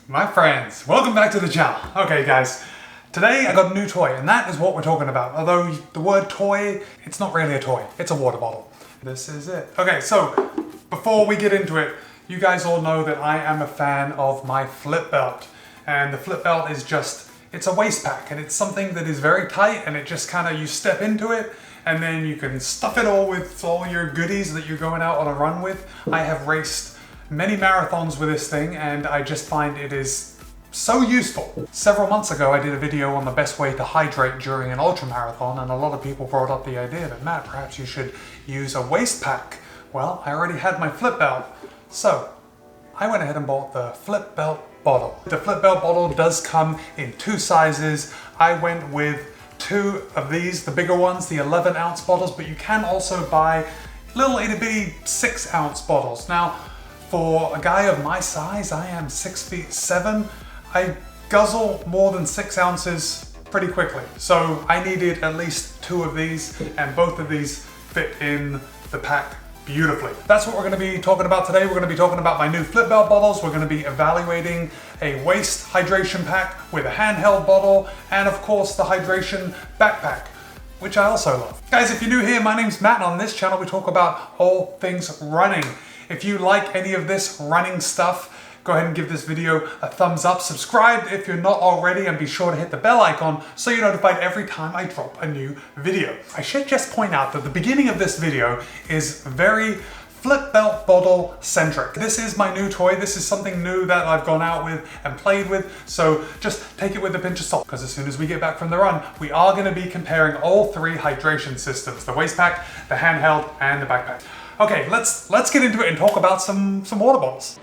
My friends, welcome back to the channel. Okay guys, today I got a new toy and that is what we're talking about. Although the word toy, it's not really a toy, it's a water bottle. This is it. Okay, so before we get into it, you guys all know that I am a fan of my flip belt. And the flip belt is just, it's a waist pack and it's something that is very tight and it just kind of, you step into it and then you can stuff it all with all your goodies that you're going out on a run with. I have raced many marathons with this thing and I just find it is so useful. Several months ago I did a video on the best way to hydrate during an ultra marathon and a lot of people brought up the idea that Matt, perhaps you should use a waist pack. Well, I already had my flip belt, so I went ahead and bought the flip belt bottle. The flip belt bottle does come in two sizes. I went with two of these, the bigger ones, the 11-ounce bottles, but you can also buy little itty bitty 6-ounce bottles. Now, for a guy of my size, I am 6'7", I guzzle more than 6 ounces pretty quickly. So I needed at least two of these and both of these fit in the pack beautifully. That's what we're gonna be talking about today. We're gonna be talking about my new flip belt bottles. We're gonna be evaluating a waist hydration pack with a handheld bottle and of course the hydration backpack, which I also love. Guys, if you're new here, my name's Matt and on this channel we talk about all things running. If you like any of this running stuff, go ahead and give this video a thumbs up. Subscribe if you're not already and be sure to hit the bell icon so you're notified every time I drop a new video. I should just point out that the beginning of this video is very flip belt bottle centric. This is my new toy. This is something new that I've gone out with and played with. So just take it with a pinch of salt because as soon as we get back from the run, we are going to be comparing all three hydration systems, the waist pack, the handheld, and the backpack. Okay, let's get into it and talk about some water bottles.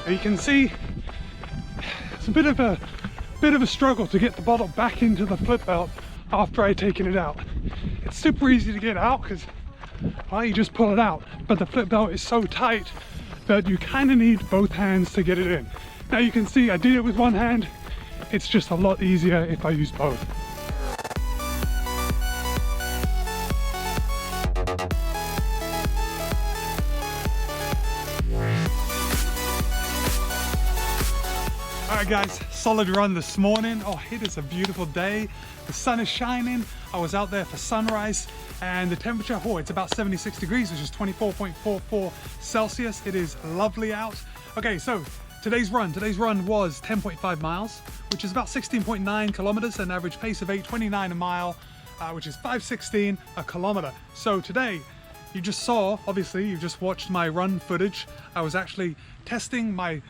You can see it's a bit of a struggle to get the bottle back into the flip belt after I've taken it out. It's super easy to get out because, well, you just pull it out, but the flip belt is so tight that you kind of need both hands to get it in. Now you can see I did it with one hand. It's just a lot easier if I use both. Alright guys, solid run this morning. Oh, it is a beautiful day. The sun is shining. I was out there for sunrise and the temperature, oh, it's about 76 degrees, which is 24.44 Celsius. It is lovely out. Okay, so today's run was 10.5 miles, which is about 16.9 kilometers, an average pace of 8:29 a mile, which is 5:16 a kilometer. So today, you just saw, obviously, you just watched my run footage. I was actually testing my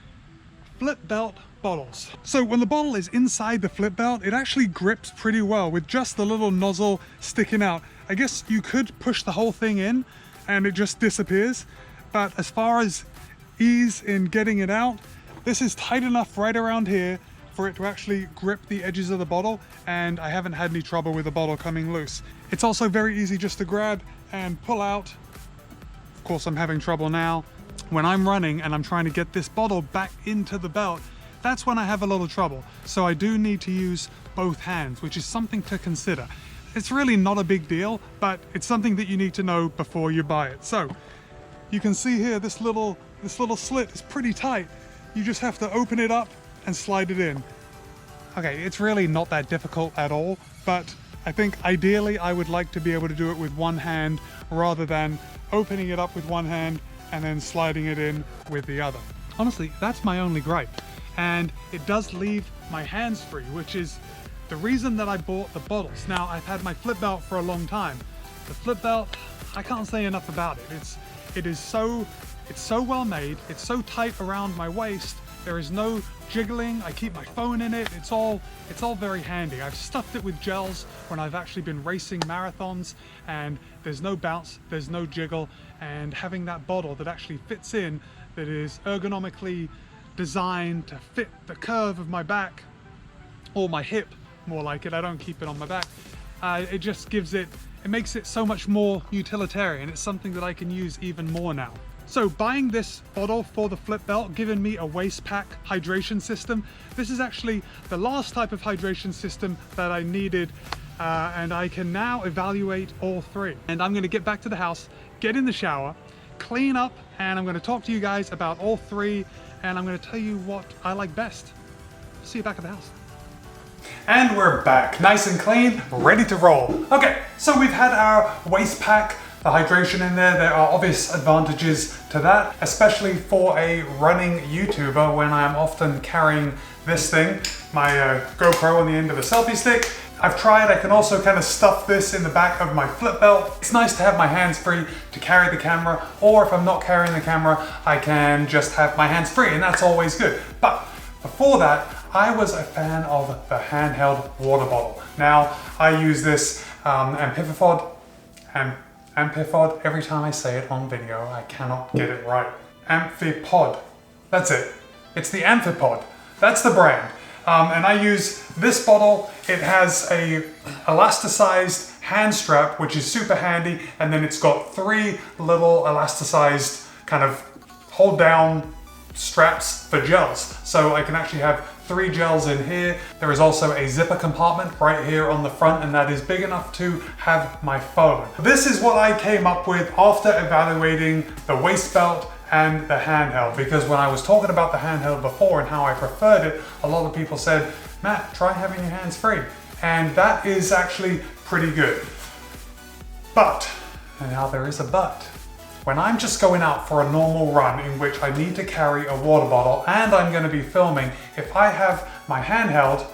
flip belt bottles. So when the bottle is inside the flip belt, it actually grips pretty well with just the little nozzle sticking out. I guess you could push the whole thing in and it just disappears. But as far as ease in getting it out, this is tight enough right around here for it to actually grip the edges of the bottle, and I haven't had any trouble with the bottle coming loose. It's also very easy just to grab and pull out. Of course, I'm having trouble now. When I'm running and I'm trying to get this bottle back into the belt, that's when I have a little trouble. So I do need to use both hands, which is something to consider. It's really not a big deal, but it's something that you need to know before you buy it. So you can see here, this little slit is pretty tight. You just have to open it up and slide it in. Okay, it's really not that difficult at all, but I think ideally I would like to be able to do it with one hand rather than opening it up with one hand and then sliding it in with the other. Honestly, that's my only gripe. And it does leave my hands free, which is the reason that I bought the bottles. Now, I've had my flip belt for a long time. The flip belt, I can't say enough about it. It is so It's so well made, it's so tight around my waist, there is no jiggling, I keep my phone in it, it's all very handy. I've stuffed it with gels when I've actually been racing marathons, and there's no bounce, there's no jiggle, and having that bottle that actually fits in, that is ergonomically designed to fit the curve of my back, or my hip, more like it, I don't keep it on my back, it just gives it makes it so much more utilitarian. It's something that I can use even more now. So buying this bottle for the flip belt, giving me a waist pack hydration system. This is actually the last type of hydration system that I needed, and I can now evaluate all three. And I'm gonna get back to the house, get in the shower, clean up, and I'm gonna talk to you guys about all three, and I'm gonna tell you what I like best. See you back at the house. And we're back, nice and clean, ready to roll. Okay, so we've had our waist pack, the hydration in there. There are obvious advantages to that, especially for a running YouTuber when I'm often carrying this thing, my GoPro on the end of a selfie stick. I've tried, I can also kind of stuff this in the back of my flip belt. It's nice to have my hands free to carry the camera, or if I'm not carrying the camera, I can just have my hands free, and that's always good. But before that, I was a fan of the handheld water bottle. Now, I use this Amphipod, every time I say it on video, I cannot get it right. Amphipod, that's it. It's the Amphipod, that's the brand. And I use this bottle. It has a elasticized hand strap, which is super handy, and then it's got three little elasticized kind of hold down straps for gels. So I can actually have 3 gels in here. There is also a zipper compartment right here on the front, and that is big enough to have my phone. This is what I came up with after evaluating the waist belt and the handheld, because when I was talking about the handheld before and how I preferred it, a lot of people said, Matt, try having your hands free. And that is actually pretty good. But, and now there is a but, when I'm just going out for a normal run in which I need to carry a water bottle and I'm going to be filming, if I have my handheld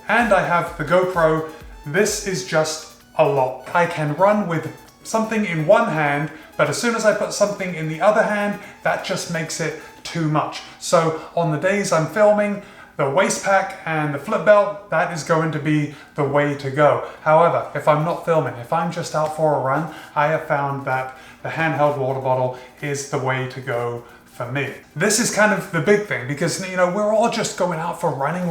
and I have the GoPro, this is just a lot. I can run with something in one hand, but as soon as I put something in the other hand, that just makes it too much. So on the days I'm filming, the waist pack and the flip belt, that is going to be the way to go. However, if I'm not filming, if I'm just out for a run, I have found that the handheld water bottle is the way to go for me. This is kind of the big thing because, you know, we're all just going out for running,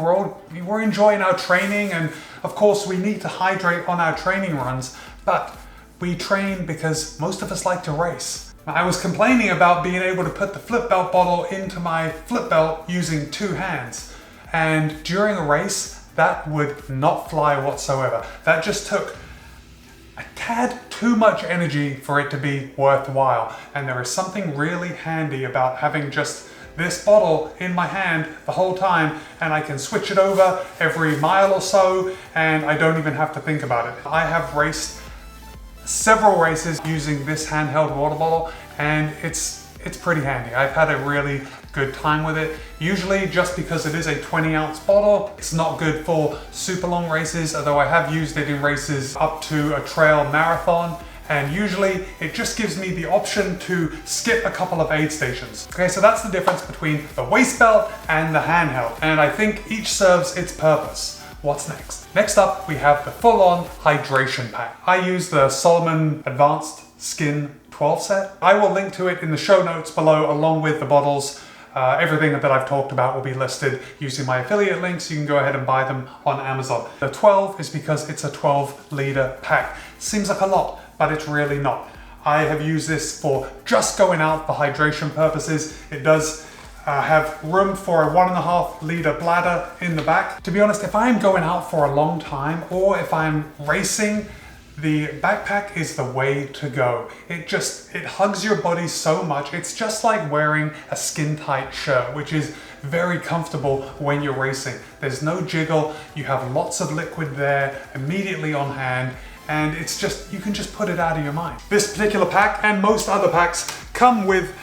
we're enjoying our training, and of course we need to hydrate on our training runs, but we train because most of us like to race. I was complaining about being able to put the flip belt bottle into my flip belt using 2 hands. And during a race, that would not fly whatsoever. That just took a tad too much energy for it to be worthwhile. And there is something really handy about having just this bottle in my hand the whole time, and I can switch it over every mile or so, and I don't even have to think about it. I have raced several races using this handheld water bottle, and it's pretty handy. I've had a really good time with it. Usually, just because it is a 20-ounce bottle, it's not good for super long races, although I have used it in races up to a trail marathon, and usually it just gives me the option to skip a couple of aid stations. Okay, so that's the difference between the waist belt and the handheld, and I think each serves its purpose. What's next? Next up, we have the full-on hydration pack. I use the Solomon Advanced Skin 12 set. I will link to it in the show notes below along with the bottles. Everything that I've talked about will be listed using my affiliate links. You can go ahead and buy them on Amazon. The 12 is because it's a 12-liter pack. Seems like a lot, but it's really not. I have used this for just going out for hydration purposes. It does have room for a 1.5-liter bladder in the back. To be honest, if I'm going out for a long time or if I'm racing, the backpack is the way to go. It hugs your body so much. It's just like wearing a skin-tight shirt, which is very comfortable when you're racing. There's no jiggle. You have lots of liquid there immediately on hand, and it's just, you can just put it out of your mind. This particular pack and most other packs come with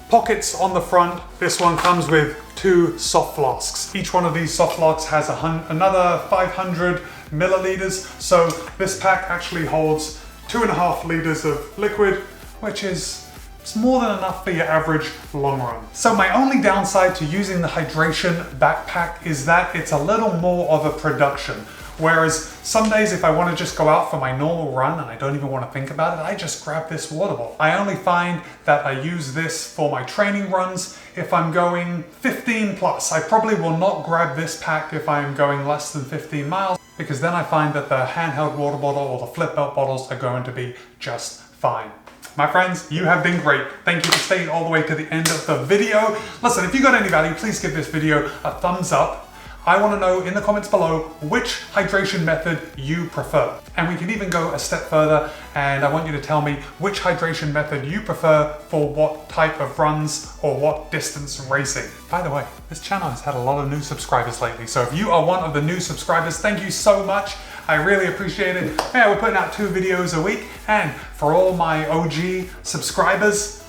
pockets on the front. This one comes with 2 soft flasks. Each one of these soft flasks has another 500 milliliters. So this pack actually holds 2.5 liters of liquid, which is It's more than enough for your average long run. So my only downside to using the hydration backpack is that it's a little more of a production. Whereas some days if I want to just go out for my normal run and I don't even want to think about it, I just grab this water bottle. I only find that I use this for my training runs if I'm going 15 plus. I probably will not grab this pack if I'm going less than 15 miles, because then I find that the handheld water bottle or the flip belt bottles are going to be just fine. My friends, you have been great. Thank you for staying all the way to the end of the video. Listen, if you got any value, please give this video a thumbs up. I want to know in the comments below which hydration method you prefer. And we can even go a step further, and I want you to tell me which hydration method you prefer for what type of runs or what distance racing. By the way, this channel has had a lot of new subscribers lately, so if you are one of the new subscribers, thank you so much. I really appreciate it. Yeah, we're putting out 2 videos a week, and for all my OG subscribers,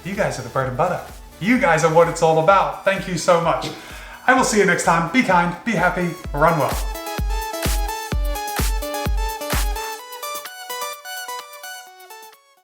you guys are the bread and butter. You guys are what it's all about. Thank you so much. I will see you next time. Be kind, be happy, run well.